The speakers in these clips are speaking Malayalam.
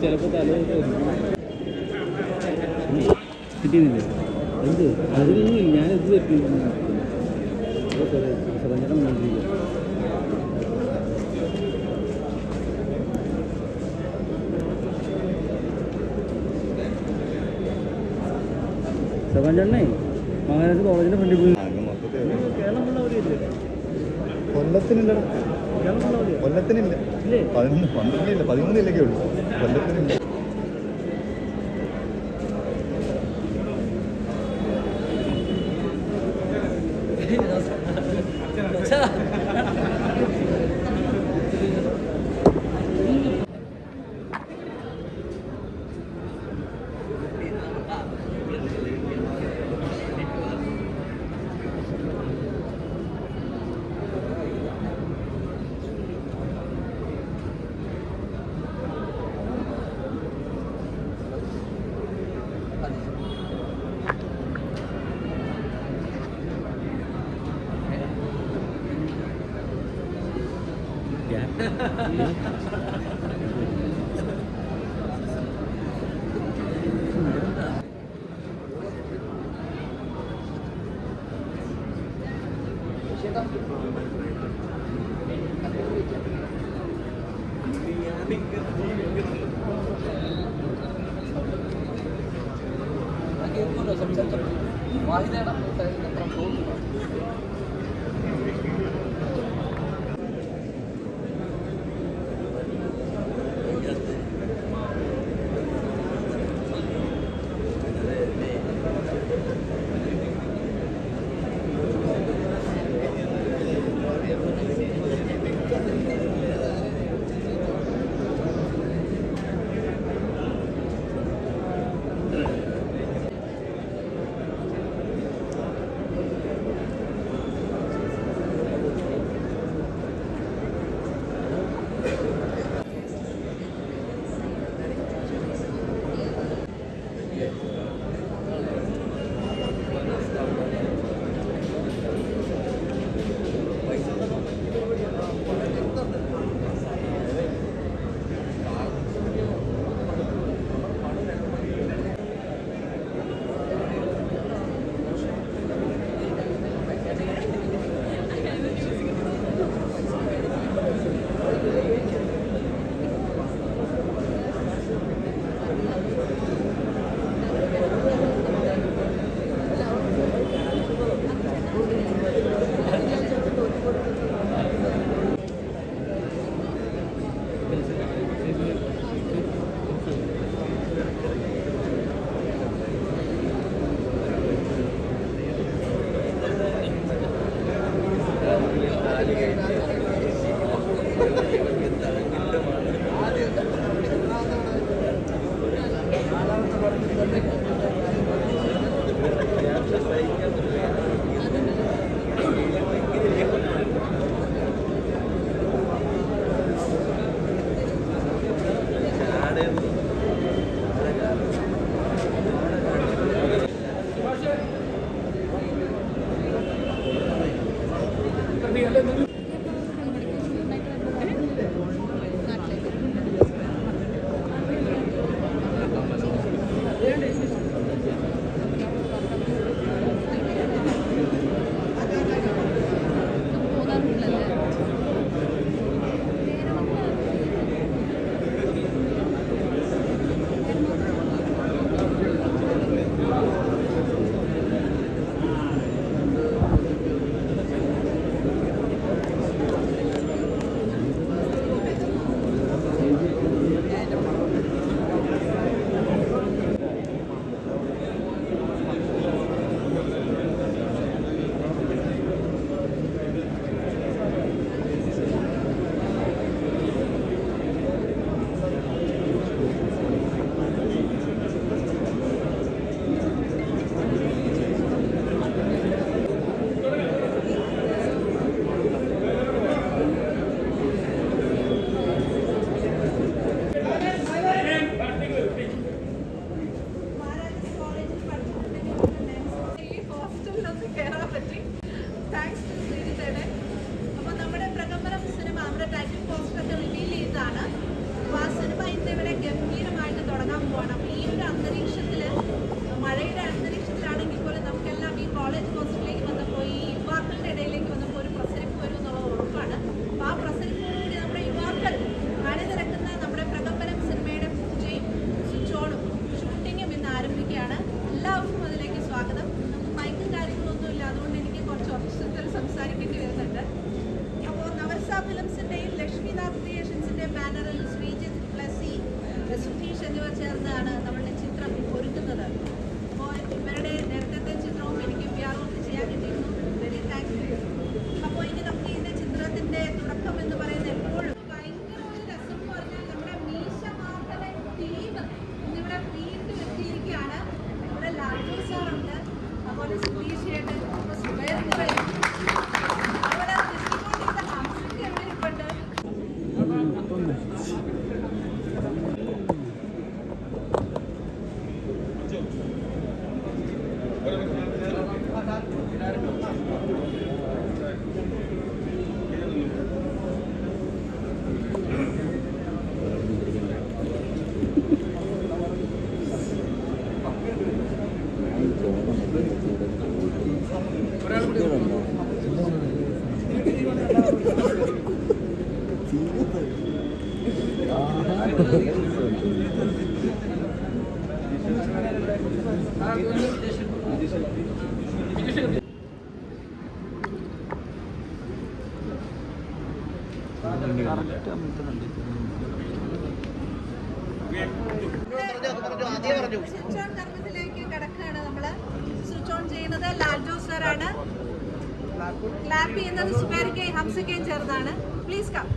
ചിലപ്പോൾ തല കിട്ടിയില്ലേ എന്ത് അതിനൊന്നും ഞാനെന്ത് പറ്റിയിരുന്നു സദഞ്ചേട്ടൻ വന്നിരിക്കുക സദഞ്ചേട്ടനെ മഹാരാജ് കോളേജിൻ്റെ ഫ്രണ്ടിൽ പോയി കേരളം ഉള്ള അവധിയല്ലേ കൊല്ലത്തിനില്ല കൊല്ലത്തിനില്ല 12 13 ഉള്ളൂ കൊല്ലത്തിനില്ല പോവാണ്. അപ്പോൾ ഈ ഒരു അന്തരീക്ഷത്തിൽ, മഴയുടെ അന്തരീക്ഷത്തിലാണെങ്കിൽ പോലും നമുക്കെല്ലാം ഈ കോളേജ് ഹോസ്റ്റലിലേക്ക് വന്നപ്പോൾ, ഈ യുവാക്കളുടെ ഇടയിലേക്ക് വന്നപ്പോൾ ഒരു പ്രസരിപ്പ് വരും എന്നുള്ളത് ഉറപ്പാണ്. അപ്പോൾ ആ പ്രസരിപ്പോടുകൂടി നമ്മുടെ യുവാക്കൾ അണിനിരക്കുന്ന നമ്മുടെ പ്രകമ്പനം സിനിമയുടെ പൂജയും സ്വിച്ച് ഓണും ഷൂട്ടിങ്ങും ഇന്ന് ആരംഭിക്കുകയാണ്. എല്ലാവർക്കും അതിലേക്ക് സ്വാഗതം. നമുക്ക് മൈക്കും കാര്യങ്ങളൊന്നുമില്ല, അതുകൊണ്ട് എനിക്ക് കുറച്ച് ഒച്ചത്തിൽ സംസാരിക്കേണ്ടി വരുന്നുണ്ട്. അപ്പോൾ നവർസ ഫിലിംസിൻ്റെയും ലക്ഷ്മിനാഥ് ക്രിയേഷൻസിൻ്റെ ബാനറിൽ ശ്രീജിത്ത്, ബ്ലസ്സി, സുധീഷ് എന്നിവർ ചേർന്നാണ് നമ്മളുടെ ചിത്രം ഒരുക്കുന്നത്. അപ്പോൾ ഇവരുടെ നേരത്തെ ചിത്രവും എനിക്ക് വ്യാപകം ചെയ്യാൻ കിട്ടിയിരുന്നു. Very thanks to you. അപ്പോൾ ഇനി നമുക്ക് ഇതിൻ്റെ ചിത്രത്തിൻ്റെ തുടക്കം എന്ന് പറയുന്നത് എപ്പോഴും ഭയങ്കര ഒരു രസം എന്ന് പറഞ്ഞാൽ നമ്മുടെ മീശ മാധവൻ ടീം ഇന്നിവിടെ വീണ്ടും എത്തിയിരിക്കുകയാണ്. ഇവിടെ ലാൽജു സാറുണ്ട്, അതുപോലെ സുധീഷ് ചേട്ടൻ, അപ്പോൾ സുബേറിന് വരും. അവിടെ കൃഷിക്കൊണ്ടിരുന്ന ഹംസയ്ക്ക് എവിടെ ഇരിപ്പുണ്ട്. സ്വിച്ച് ഓൺ കർമ്മത്തിലേക്ക് കടക്കുകയാണ്. നമ്മൾ സ്വിച്ച് ഓൺ ചെയ്യുന്നത് ലാൽജോ സാറാണ്, ക്ലാപ്പ് ചെയ്യുന്നത് സുബേറിക്കയും ഹംസയ്ക്കയും ചേർന്നാണ്. Please come.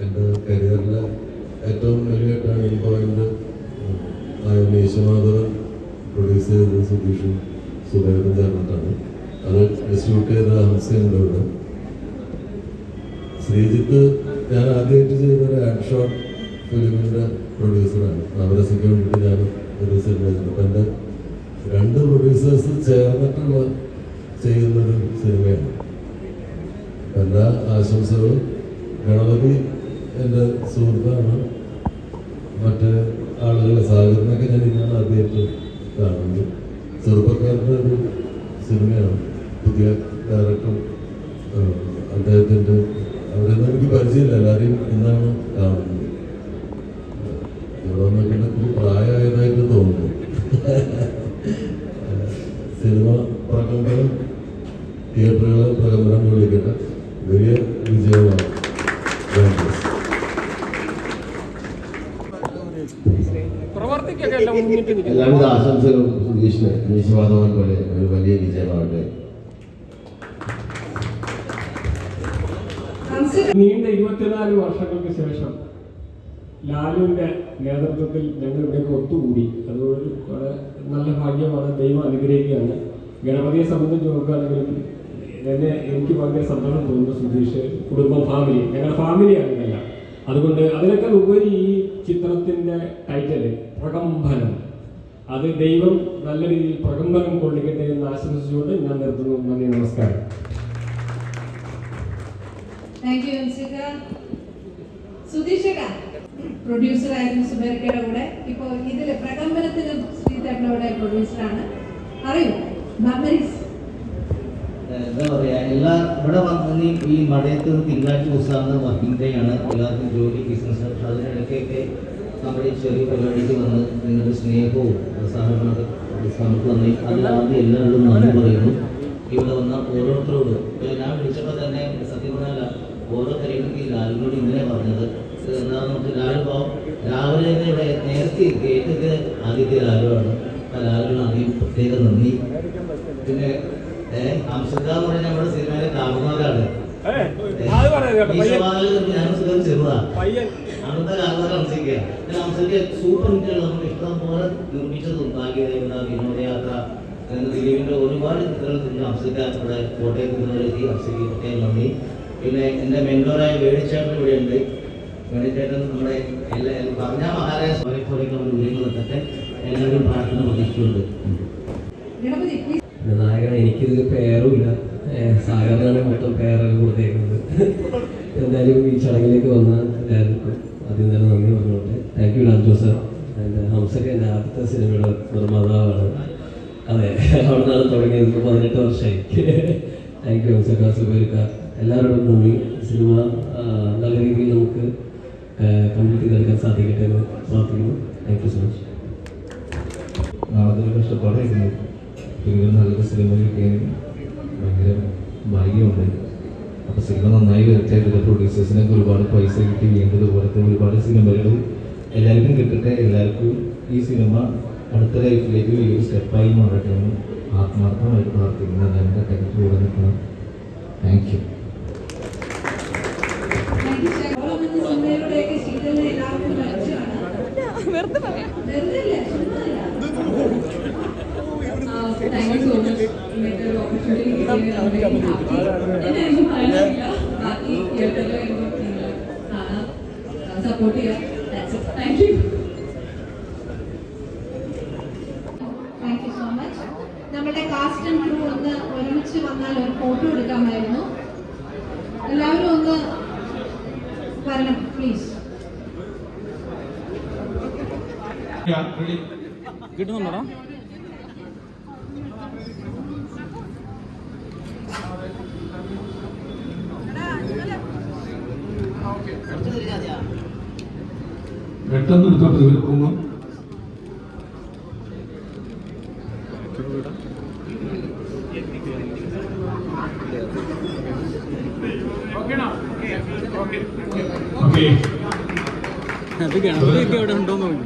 എൻ്റെ കരിയറിലെ ഏറ്റവും വലിയ ടേണിംഗ് പോയിന്റ് മീശമാധവൻ പ്രൊഡ്യൂസ് ചെയ്ത സുധീഷും സുബേറും ചേർന്നിട്ടാണ്. അത് ഷൂട്ട് ചെയ്ത ഹംസയുണ്ട് ഇവിടെ. ശ്രീജിത്ത് ഞാൻ ആദ്യമായിട്ട് ചെയ്ത ഒരു ആഡ് ഷോട്ട് ഫിലിമിൻ്റെ പ്രൊഡ്യൂസറാണ്. നവരസയ്ക്ക് വേണ്ടിയിട്ട് ഞാൻ ഒരു സിനിമ ചെയ്തിട്ടുണ്ട്. അപ്പം എൻ്റെ 2 പ്രൊഡ്യൂസേഴ്സ് ചേർന്നിട്ടുള്ള ചെയ്യുന്നൊരു സിനിമയാണ്. എല്ലാ ആശംസകളും. ഗണപതി എൻ്റെ സുഹൃത്താണ്. മറ്റ് ആളുകളെ സാഗറിനൊക്കെ ഞാൻ ഇന്നാണ് ആദ്യമായിട്ട് കാണുന്നത്. ചെറുപ്പക്കാരുടെ ഒരു സിനിമയാണ്. പുതിയ ഡയറക്ടറും അദ്ദേഹത്തിൻ്റെ അവരൊന്നും എനിക്ക് പരിചയമില്ല, എല്ലാവരെയും ഇന്നാണ് കാണുന്നത്. ഇവിടെ വന്നിട്ട് പ്രായമായതായിട്ട് തോന്നുന്നു. സിനിമ പ്രകമ്പനം തിയേറ്ററുകളെ പ്രകമ്പനം വിളിക്കട്ടെ. വലിയ വിജയമാണ്. എല്ലാവിധ ആശംസകളും സുധീഷിന് മീശമാധവൻ പോലെ ഒരു വലിയ വിജയമാവട്ടെ. നീണ്ട 24 വർഷങ്ങൾക്ക് ശേഷം ലാലുവിന്റെ നേതൃത്വത്തിൽ ഞങ്ങൾ ഇവിടേക്ക് ഒത്തുകൂടി. അതുകൊണ്ട് വളരെ നല്ല ഭാഗ്യമാണ്. ദൈവം അനുഗ്രഹിക്കുകയാണ്. ഗണപതിയെ സംബന്ധിച്ച് നോക്കുകയാണെങ്കിൽ എനിക്ക് വളരെ സന്തോഷം തോന്നുന്നു. സുധീഷ്, കുടുംബം, ഫാമിലി, ഞങ്ങളുടെ ഫാമിലിയാണ് ഇതെല്ലാം. അതുകൊണ്ട് അതിനൊക്കെ ഉപരി ഈ ചിത്രത്തിൻ്റെ ടൈറ്റില് പ്രകമ്പനം. അത് ദൈവം നല്ല രീതിയിൽ പ്രകമ്പനം കൊള്ളിക്കട്ടെ എന്ന് ആശംസിച്ചുകൊണ്ട് ഞാൻ നിർത്തുന്നു. നന്ദി, നമസ്കാരം. Thank you സുധീഷേട്ടാ. പ്രൊഡ്യൂസർ ആയിരുന്നു സുബേർക്കയുടെ കൂടെ. ഇപ്പോൾ ഇതിൽ പ്രകമ്പനത്തിനും ശ്രീധരനോടെ പ്രൊഡ്യൂസറാണ്. അറിയൂ മെമ്മറീസ്. എന്താ പറയാ, ഇവിടെ വന്ന് ഈ മഴയത്ത് തിങ്കളാഴ്ച ദിവസമാണ് വർക്കിംഗ് ഡേ ആണ്. എല്ലാവർക്കും ജോലി ബിസിനസ്. അതിനിടയ്ക്കൊക്കെ നമ്മുടെ ചെറിയ പരിപാടിക്ക് വന്ന് നിങ്ങളുടെ സ്നേഹവും സഹകരണമൊക്കെ നമുക്ക് വന്ന് അതിലാദ്യം എല്ലാവരോടും നന്ദി പറയുന്നു. ഇവിടെ വന്ന ഓരോരുത്തരോട് ഞാൻ വിളിച്ചപ്പോൾ തന്നെ സത്യം പറഞ്ഞാൽ ഓരോരുത്തരെയും ഈ ലാലിനോട് ഇങ്ങനെ പറഞ്ഞത് എന്താ നമുക്ക് ലാലു പാവം രാവിലെ തന്നെ ഇവിടെ നേരത്തെ കേട്ടത് ആദ്യത്തെ ലാലുവാണ്. ആ ലാലിനോട് ആദ്യം പ്രത്യേക നന്ദി. പിന്നെ ഹംസക എന്ന് പറഞ്ഞാൽ നമ്മുടെ സിനിമയിലെ കാർന്നവരാണ്. ഞാൻ ചെറുതാ അന്നത്തെ കാർന്നവർ ഹംസയ്ക്ക. ഹംസയ്ക്ക് സൂപ്പർ ഹിറ്റുകൾ നമുക്ക് ഇഷ്ടം പോലെ നിർമ്മിച്ചതും ഭാഗ്യദേവത, വിനോദയാത്ര, ദിലീപിന്റെ ഒരുപാട് ചിത്രങ്ങൾ ഹംസയ്ക്ക ഇവിടെ കോട്ടയത്ത് നിന്നെത്തി. ഹംസയ്ക്ക് പ്രത്യേകം നന്ദി. പിന്നെ എൻ്റെ മെൻറ്റോറായ വേണിച്ചേട്ടൻ ഇവിടെ ഉണ്ട്. വേണിച്ചേട്ടൻ നമ്മുടെ എല്ലാ പറഞ്ഞ മഹാരാജ പോലെയൊക്കെ അവർ ഉയർന്നു നിൽക്കട്ടെ. എല്ലാവരും പ്രാർത്ഥന പ്രതീക്ഷിച്ചുകൊണ്ട് നായകൻ എനിക്കിത് പേരുമില്ല, സാഗറിനാണ് മൊത്തം പേരൊക്കെ കൊടുത്തേക്കുന്നത്. എന്തായാലും ഈ ചടങ്ങിലേക്ക് വന്ന എല്ലാവർക്കും ആദ്യം തന്നെ നന്ദി പറഞ്ഞോട്ടെ. Thank you ലാൽജോ sir. എൻ്റെ ഹംസക്ക് എൻ്റെ ആദ്യത്തെ സിനിമയുടെ നിർമ്മാതാവാണ്. അതെ, അവിടെ നിന്നാണ് തുടങ്ങിയത്. 18 വർഷമായി. താങ്ക് യു ഹംസക്ക, സുബേർക്ക, എല്ലാവരോടും നന്ദി. സിനിമ നല്ല രീതിയിൽ നമുക്ക് കംപ്ലീറ്റ് ചെയ്തെടുക്കാൻ സാധിക്കട്ടെ എന്ന് പ്രാർത്ഥിക്കുന്നു. Thank you so much. നാളെ കഷ്ടപ്പാടായിരുന്നു. പിന്നെ നല്ലൊരു സിനിമ കിട്ടിയാൽ ഭയങ്കര ഭാഗ്യമുണ്ട്. അപ്പോൾ സിനിമ നന്നായി വരട്ടെ. ഇതിൻ്റെ പ്രൊഡ്യൂസേഴ്സിനൊക്കെ ഒരുപാട് പൈസ കിട്ടി. വേണ്ടതുപോലത്തെ ഒരുപാട് സിനിമകൾ എല്ലാവർക്കും കിട്ടട്ടെ. എല്ലാവർക്കും ഈ സിനിമ അടുത്ത ലൈഫിലേക്ക് വലിയൊരു സ്റ്റെപ്പായി മാറട്ടെ എന്ന് ആത്മാർത്ഥമായിട്ട് പ്രാർത്ഥിക്കുന്നു. എല്ലാവരുടെ കൈക്ക് കൂടെ നിൽക്കണം. Thank you. Thank you so much. Support here. That's it. Thank you. Thank you so much. നമ്മുടെ കാസ്റ്റ് ആൻഡ് ക്രൂ ഒന്ന് ഒരുമിച്ച് വന്നാൽ ഒരു ഫോട്ടോ എടുക്കാമായിരുന്നു. എല്ലാവരും ഒന്ന് വരണം പ്ലീസ്. കിട്ടുന്നുണ്ടോ? പെട്ടെന്ന് എടുത്തോട്ട് തീർക്കുന്നു. അത് ഗണപതിയൊക്കെ ഇവിടെ ഉണ്ടോന്ന് തോന്നി.